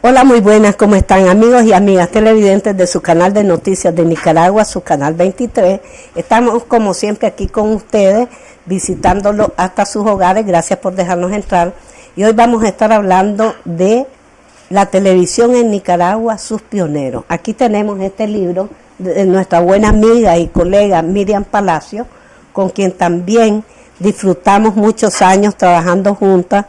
Hola, muy buenas, ¿cómo están amigos y amigas televidentes de su canal de noticias de Nicaragua, su canal 23? Estamos como siempre aquí con ustedes, visitándolos hasta sus hogares, gracias por dejarnos entrar. Y hoy vamos a estar hablando de la televisión en Nicaragua, sus pioneros. Aquí tenemos este libro de nuestra buena amiga y colega Miriam Palacio, con quien también disfrutamos muchos años trabajando juntas.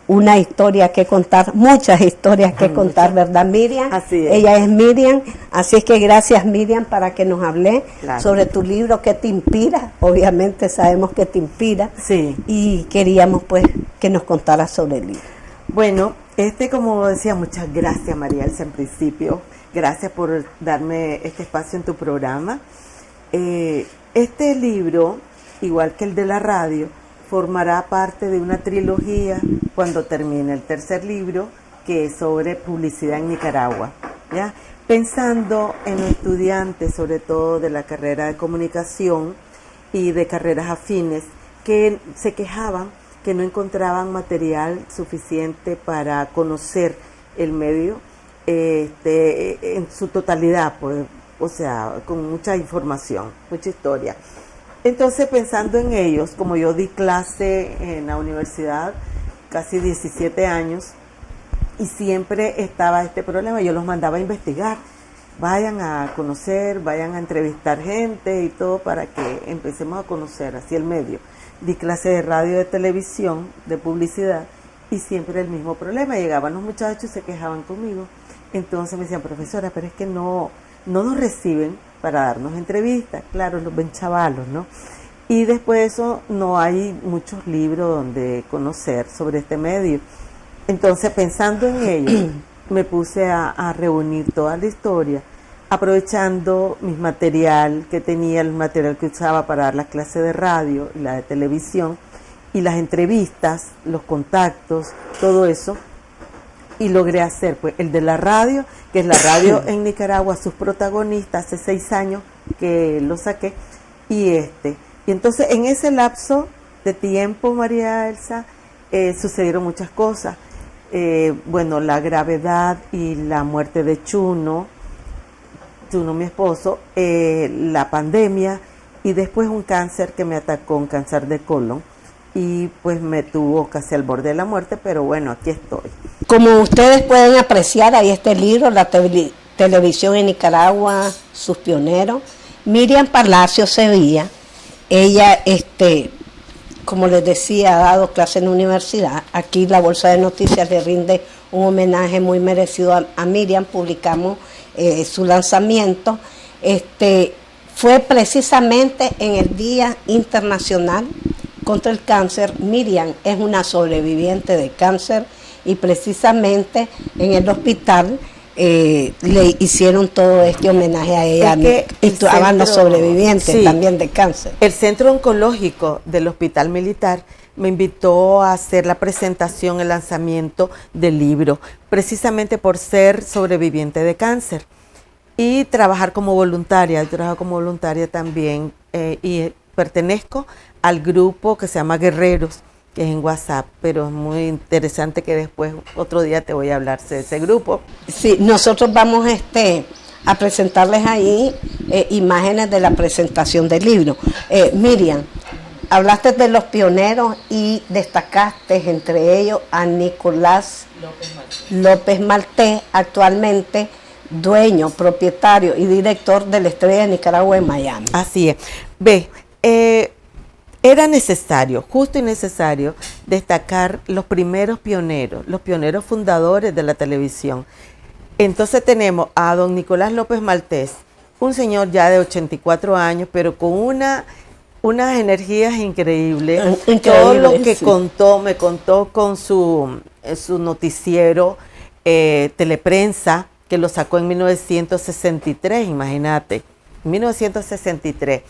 Una historia que contar, muchas historias que contar, ¿verdad, Miriam? Así es. Ella es Miriam, así es que gracias, Miriam, para que nos hable Claro. sobre tu libro que te inspira. Obviamente sabemos que te inspira. Sí. Y queríamos, pues, que nos contaras sobre el libro. Bueno, como decía, muchas gracias, María Elsa, en principio. Gracias por darme este espacio en tu programa. Este libro, igual que el de la radio, formará parte de una trilogía cuando termine el tercer libro, que es sobre publicidad en Nicaragua, ¿ya? Pensando en los estudiantes, sobre todo de la carrera de comunicación y de carreras afines, que se quejaban que no encontraban material suficiente para conocer el medio en su totalidad, pues, o sea, con mucha información, mucha historia. Entonces, pensando en ellos, como yo di clase en la universidad casi 17 años y siempre estaba este problema, yo los mandaba a investigar, vayan a conocer, vayan a entrevistar gente y todo para que empecemos a conocer así el medio. Di clase de radio, de televisión, de publicidad y siempre el mismo problema. Llegaban los muchachos y se quejaban conmigo. Entonces me decían, profesora, pero es que no nos reciben para darnos entrevistas. Claro, los ven chavalos, ¿no? Y después de eso no hay muchos libros donde conocer sobre este medio. Entonces, pensando en ello, me puse a reunir toda la historia, aprovechando mi material que tenía, el material que usaba para dar las clases de radio y la de televisión, y las entrevistas, los contactos, todo eso. Y logré hacer pues el de la radio, que es la radio en Nicaragua, sus protagonistas, hace 6 años que lo saqué, y entonces en ese lapso de tiempo, María Elsa, sucedieron muchas cosas. Bueno, la gravedad y la muerte de Chuno mi esposo, la pandemia, y después un cáncer que me atacó, un cáncer de colon, y pues me tuvo casi al borde de la muerte, pero bueno, aquí estoy. Como ustedes pueden apreciar, ahí está el libro, la televisión en Nicaragua, sus pioneros. Miriam Palacio Sevilla, ella, como les decía, ha dado clase en la universidad. Aquí la Bolsa de Noticias le rinde un homenaje muy merecido a Miriam, publicamos su lanzamiento. Fue precisamente en el Día Internacional contra el Cáncer. Miriam es una sobreviviente de cáncer y precisamente en el hospital le hicieron todo este homenaje a ella. Estaban los sobrevivientes también de cáncer. El Centro Oncológico del Hospital Militar me invitó a hacer la presentación, el lanzamiento del libro, precisamente por ser sobreviviente de cáncer y trabajar como voluntaria. Yo trabajo como voluntaria también y pertenezco al grupo que se llama Guerreros, que es en WhatsApp, pero es muy interesante que después, otro día te voy a hablar de ese grupo. Sí, nosotros vamos a presentarles ahí imágenes de la presentación del libro. Miriam, hablaste de los pioneros y destacaste entre ellos a Nicolás López Maltés, actualmente dueño, propietario y director de la Estrella de Nicaragua en Miami. Así es. Era necesario, justo y necesario, destacar los primeros pioneros, los pioneros fundadores de la televisión. Entonces tenemos a don Nicolás López Maltés, un señor ya de 84 años, pero con unas energías increíbles. Todo lo que me contó con su noticiero Teleprensa, que lo sacó en 1963, imagínate, 1963.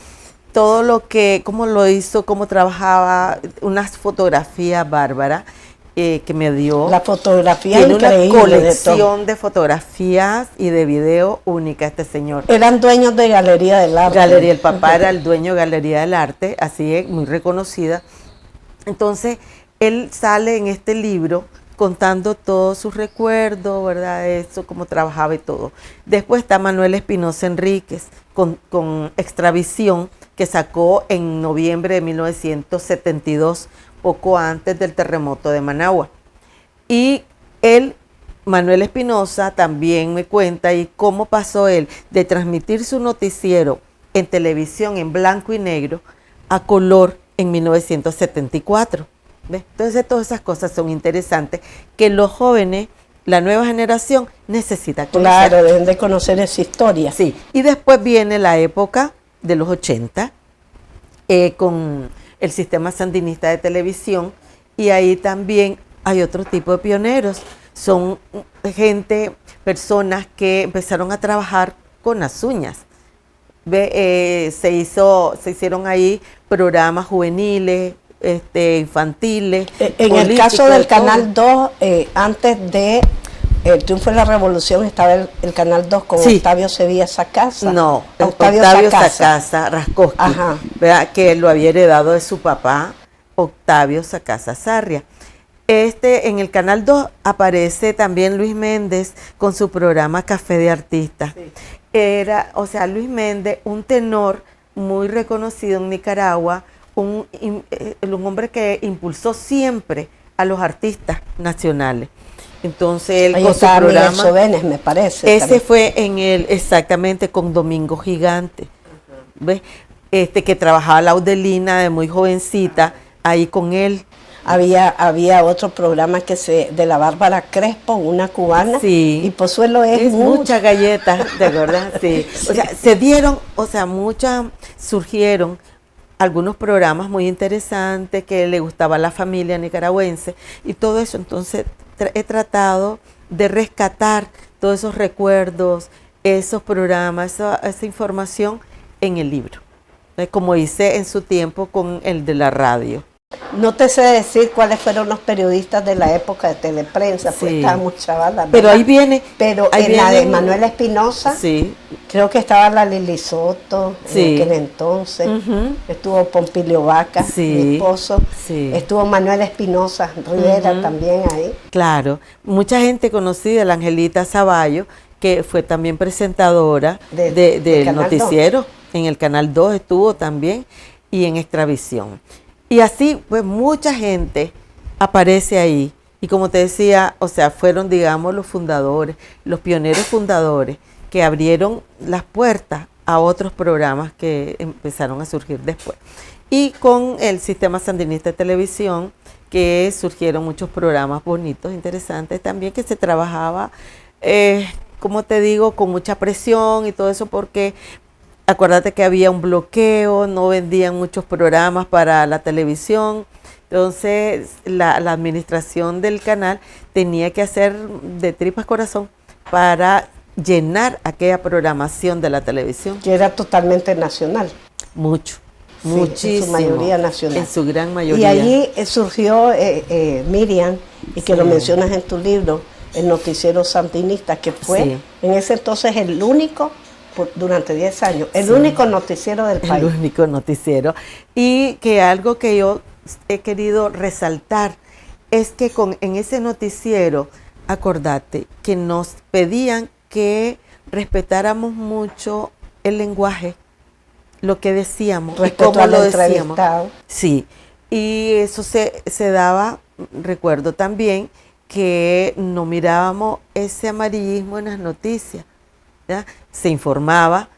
Todo lo que, cómo lo hizo, cómo trabajaba, unas fotografías bárbaras que me dio. La fotografía tiene increíble. Una colección de fotografías y de video única este señor. Eran dueños de Galería del Arte. El papá era el dueño de Galería del Arte, así es, muy reconocida. Entonces, él sale en este libro contando todos sus recuerdos, ¿verdad? Eso, cómo trabajaba y todo. Después está Manuel Espinosa Enríquez con Extravisión, que sacó en noviembre de 1972, poco antes del terremoto de Managua. Y él, Manuel Espinosa, también me cuenta y cómo pasó él de transmitir su noticiero en televisión en blanco y negro a color en 1974. ¿Ves? Entonces todas esas cosas son interesantes que los jóvenes, la nueva generación, necesita conocer. Claro, deben de conocer esa historia. Sí, y después viene la época de los 80 con el sistema sandinista de televisión, y ahí también hay otro tipo de pioneros. Son personas que empezaron a trabajar con las uñas. Se hicieron ahí programas juveniles, infantiles. En el caso del Canal 2, antes de el triunfo de la Revolución, estaba el Canal 2 con Sí. Octavio Sevilla Sacasa. No, Octavio Sacasa Rascosky, Ajá. ¿verdad? Que lo había heredado de su papá, Octavio Sacasa Sarria. En el Canal 2 aparece también Luis Méndez con su programa Café de Artistas. Sí. Luis Méndez, un tenor muy reconocido en Nicaragua, un hombre que impulsó siempre a los artistas nacionales. Entonces él ahí con su programa programa, Sobenes, me parece. ese fue exactamente con Domingo Gigante, ¿ves? Que trabajaba Laudelina de muy jovencita ahí con él. Había otro programa de la Bárbara Crespo, una cubana. Sí. Y Pozuelo es muchas galletas, ¿de acuerdas? Sí. Sí. O sea, surgieron algunos programas muy interesantes que le gustaba a la familia nicaragüense y todo eso. Entonces he tratado de rescatar todos esos recuerdos, esos programas, esa información en el libro, como hice en su tiempo con el de la radio. No te sé decir cuáles fueron los periodistas de la época de Teleprensa, pues sí. estábamos chavalas. Pero ahí viene. Pero ahí en viene, la de Manuel Espinosa, sí. Creo que estaba la Lili Soto sí. en aquel entonces. Estuvo Pompilio Vaca, sí. mi esposo. Sí. Estuvo Manuel Espinosa Rivera también ahí. Claro, mucha gente conocida, la Angelita Zavallo, que fue también presentadora del noticiero. 2. En el Canal 2 estuvo también, y en Extravisión. Y así, pues mucha gente aparece ahí. Y como te decía, fueron, digamos, los fundadores, los pioneros fundadores que abrieron las puertas a otros programas que empezaron a surgir después. Y con el sistema sandinista de televisión, que surgieron muchos programas bonitos, interesantes también, que se trabajaba, como te digo, con mucha presión y todo eso, porque acuérdate que había un bloqueo, no vendían muchos programas para la televisión. Entonces la administración del canal tenía que hacer de tripas corazón para llenar aquella programación de la televisión. Que era totalmente nacional. Mucho, sí, muchísimo. En su mayoría nacional. En su gran mayoría. Y allí surgió Miriam, y que lo mencionas en tu libro, el noticiero sandinista, que fue en ese entonces el único, durante 10 años, el único noticiero del país. El único noticiero. Y que algo que yo he querido resaltar es que en ese noticiero, acordate, que nos pedían que respetáramos mucho el lenguaje, lo que decíamos, respeto y cómo lo decíamos. Sí, y eso se daba, recuerdo también, que no mirábamos ese amarillismo en las noticias, ¿ya? Se informaba,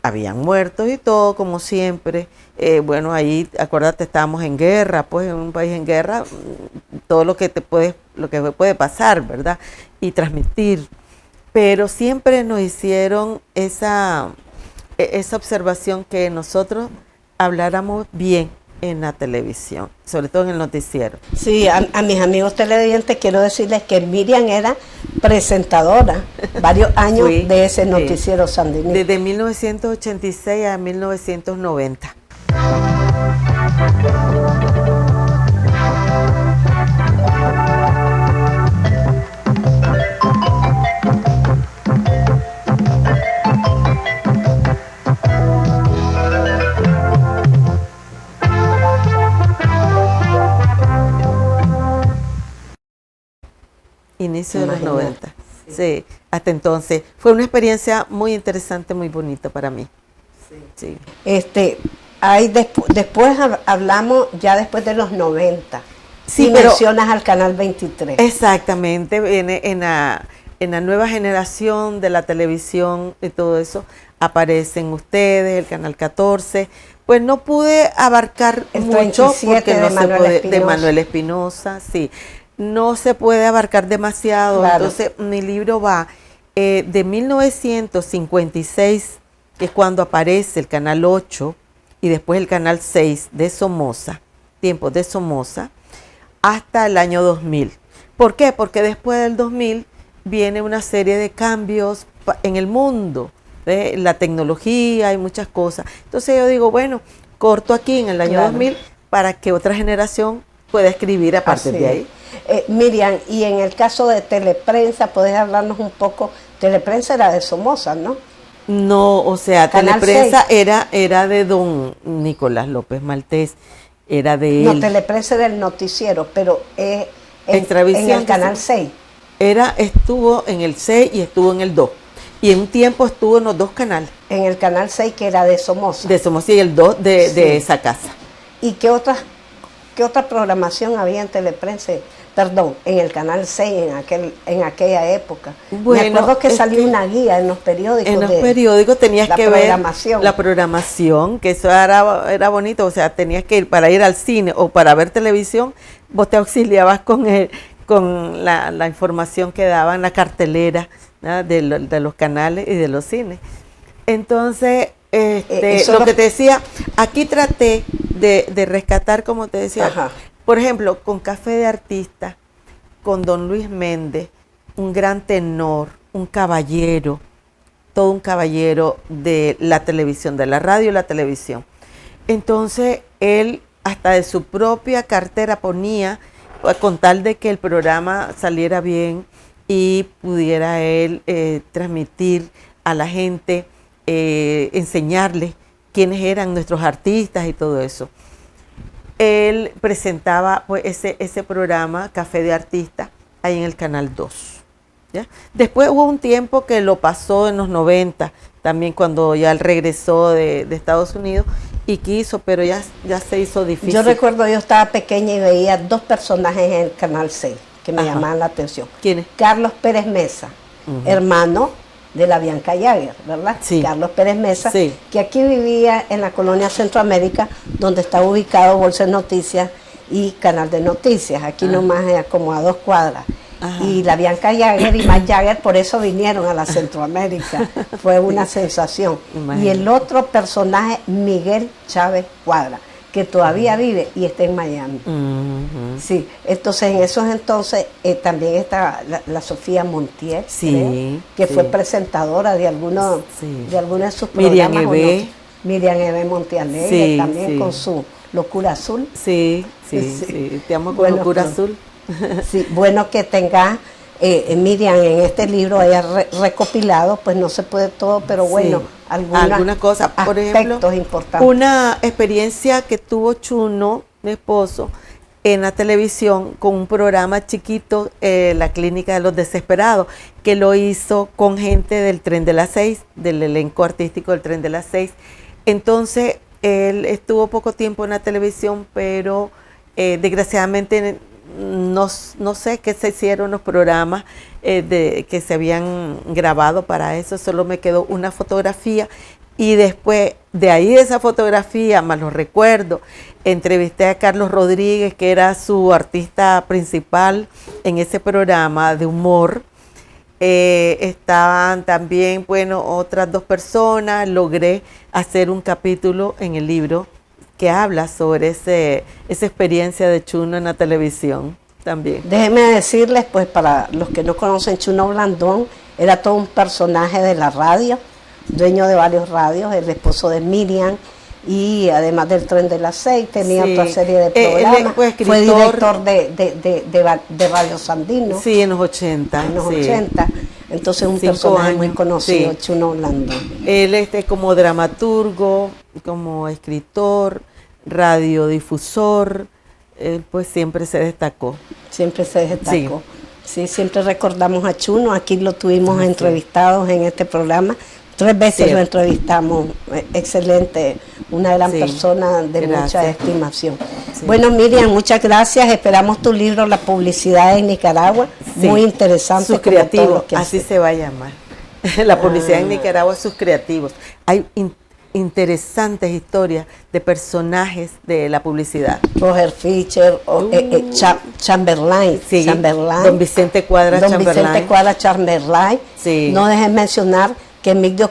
habían muertos y todo, como siempre. Bueno, ahí, acuérdate, estábamos en guerra, pues en un país en guerra, todo lo que puede pasar, ¿verdad? Y transmitir. Pero siempre nos hicieron esa observación, que nosotros habláramos bien en la televisión, sobre todo en el noticiero. Sí, a mis amigos televidentes quiero decirles que Miriam era presentadora varios años de ese noticiero sandinista. Desde 1986 a 1990. Inicio de los Imagínate. 90. Sí, hasta entonces. Fue una experiencia muy interesante, muy bonita para mí. Sí. Hay después hablamos ya después de los 90. Sí, y pero mencionas al Canal 23. exactamente, viene en la nueva generación de la televisión y todo eso, aparecen ustedes, el Canal 14. Pues no pude abarcar El mucho 37 porque no de se Manuel puede, de Espinosa. Manuel Espinosa, sí. No se puede abarcar demasiado, Claro. entonces mi libro va de 1956, que es cuando aparece el Canal 8 y después el Canal 6 de Somoza, tiempos de Somoza, hasta el año 2000. ¿Por qué? Porque después del 2000 viene una serie de cambios en el mundo, ¿ve? La tecnología y muchas cosas. Entonces yo digo, bueno, corto aquí en el año Claro. 2000 para que otra generación pueda escribir a partir Así de ahí. Miriam, y en el caso de Teleprensa, ¿podés hablarnos un poco? Teleprensa era de Somoza, ¿no? No, o sea, Canal Teleprensa era de don Nicolás López Maltés, era de No, él. Teleprensa era el noticiero, pero en Extravisión, el Canal 6. Estuvo en el 6 y estuvo en el 2. Y en un tiempo estuvo en los dos canales, En el Canal 6, que era de Somoza. de Somoza y el 2 de Sí. esa casa. ¿Y qué otra programación había en Teleprensa? Perdón, en el Canal 6 en aquella época. Bueno, Me acuerdo que es salió que una guía en los periódicos. En los de periódicos tenías la que ver programación. la programación, que eso era bonito, o sea, tenías que ir para ir al cine o para ver televisión, vos te auxiliabas con la información que daban la cartelera, ¿no? de los canales y de los cines. Entonces, eso lo que te decía, aquí traté de rescatar, como te decía, Ajá. por ejemplo, con Café de Artista, con don Luis Méndez, un gran tenor, un caballero, todo un caballero de la televisión, de la radio y la televisión. Entonces, él hasta de su propia cartera ponía, con tal de que el programa saliera bien y pudiera él transmitir a la gente, enseñarles quiénes eran nuestros artistas y todo eso. Él presentaba pues ese programa, Café de Artista, ahí en el Canal 2. ¿Ya? Después hubo un tiempo que lo pasó en los 90, también cuando ya él regresó de Estados Unidos y quiso, pero ya se hizo difícil. Yo recuerdo, yo estaba pequeña y veía dos personajes en el Canal 6 que me Ajá. llamaban la atención. ¿Quiénes? Carlos Pérez Mesa, hermano de la Bianca Jagger, ¿verdad? Sí. Carlos Pérez Mesa, Sí. que aquí vivía en la colonia Centroamérica, donde está ubicado Bolsa de Noticias y Canal de Noticias, aquí nomás como a 2 cuadras. Ajá. Y la Bianca Jagger y Mike Jagger por eso vinieron a la Centroamérica. Fue una sensación. Imagínate. Y el otro personaje, Miguel Chávez Cuadra, que todavía vive y está en Miami. Ujú. Sí, entonces en esos entonces también está la Sofía Montiel, Sí, creo, que sí. fue presentadora de algunos Sí. de sus Miriam programas. ¿o Ebé. no? Miriam Ebé Montialegre, Sí, también sí. con su Locura Azul. Sí, Sí. te amo con Bueno, locura pues, azul. Sí, bueno que tenga Miriam en este libro haya recopilado, pues no se puede todo, pero bueno, Sí, alguna alguna cosa, por ejemplo, aspectos importantes. una experiencia que tuvo Chuno, mi esposo, en la televisión con un programa chiquito, La Clínica de los Desesperados, que lo hizo con gente del Tren de las 6, del elenco artístico del Tren de las 6. Entonces, él estuvo poco tiempo en la televisión, pero desgraciadamente no sé qué se hicieron los programas que se habían grabado para eso, solo me quedó una fotografía y después de ahí de esa fotografía, más los recuerdo, entrevisté a Carlos Rodríguez, que era su artista principal en ese programa de humor. Estaban también, bueno, otras 2 personas, logré hacer un capítulo en el libro que habla sobre esa experiencia de Chuno en la televisión también. Déjenme decirles, pues para los que no conocen, Chuno Blandón era todo un personaje de la radio, dueño de varios radios, el esposo de Miriam, y además del Tren de las 6, tenía Sí. otra serie de Él programas. fue Fue escritor. director de Radio Sandino Sí, en los 80. en los sí. 80. Entonces un 5 personaje muy años, conocido, sí. Chuno Blandón. Él como dramaturgo, como escritor, radiodifusor, él pues siempre se destacó. Siempre se destacó. Sí. Sí, siempre recordamos a Chuno, aquí lo tuvimos Sí. entrevistados en este programa. 3 veces Sí. lo entrevistamos, excelente, una gran Sí, persona de mucha gracias. estimación. Sí. Bueno, Miriam, muchas gracias, esperamos tu libro La publicidad en Nicaragua, Sí. muy interesante. Sus como todo creativos, lo que así hace. se va a llamar. La publicidad en Nicaragua, sus creativos. Hay interesantes historias de personajes de la publicidad. Roger Fischer, Chamberlain, Sí, Chamberlain, don Vicente Cuadra don Chamberlain. Vicente Cuadra Chamberlain. Sí. No dejes mencionar que Emilio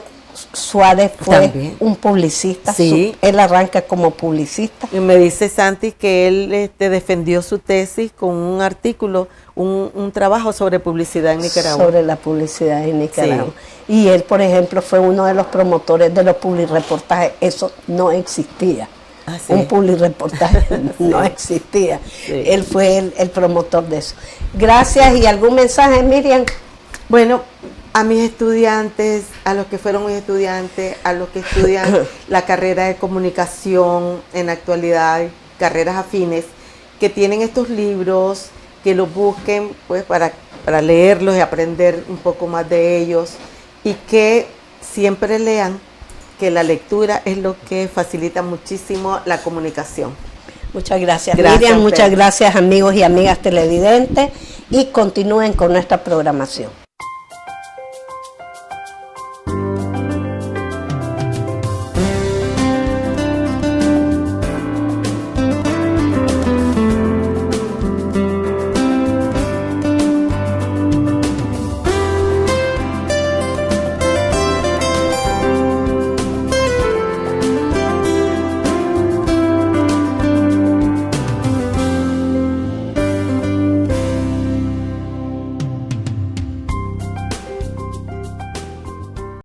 Suárez fue También. un publicista. Sí. Él arranca como publicista. Y me dice Santi que él defendió su tesis con un artículo, un trabajo sobre publicidad en Nicaragua. Sobre la publicidad en Nicaragua. Y él, por ejemplo, fue uno de los promotores de los publireportajes. Eso no existía. Ah, sí. Un publireportaje no existía. Sí. Él fue el promotor de eso. Gracias. ¿Y algún mensaje, Miriam? Bueno, a mis estudiantes, a los que fueron mis estudiantes, a los que estudian la carrera de comunicación en la actualidad, carreras afines, que tienen estos libros, que los busquen pues para leerlos y aprender un poco más de ellos, y que siempre lean, que la lectura es lo que facilita muchísimo la comunicación. Muchas gracias, Gracias Miriam. a Muchas ustedes. gracias, amigos y amigas televidentes. Y continúen con nuestra programación.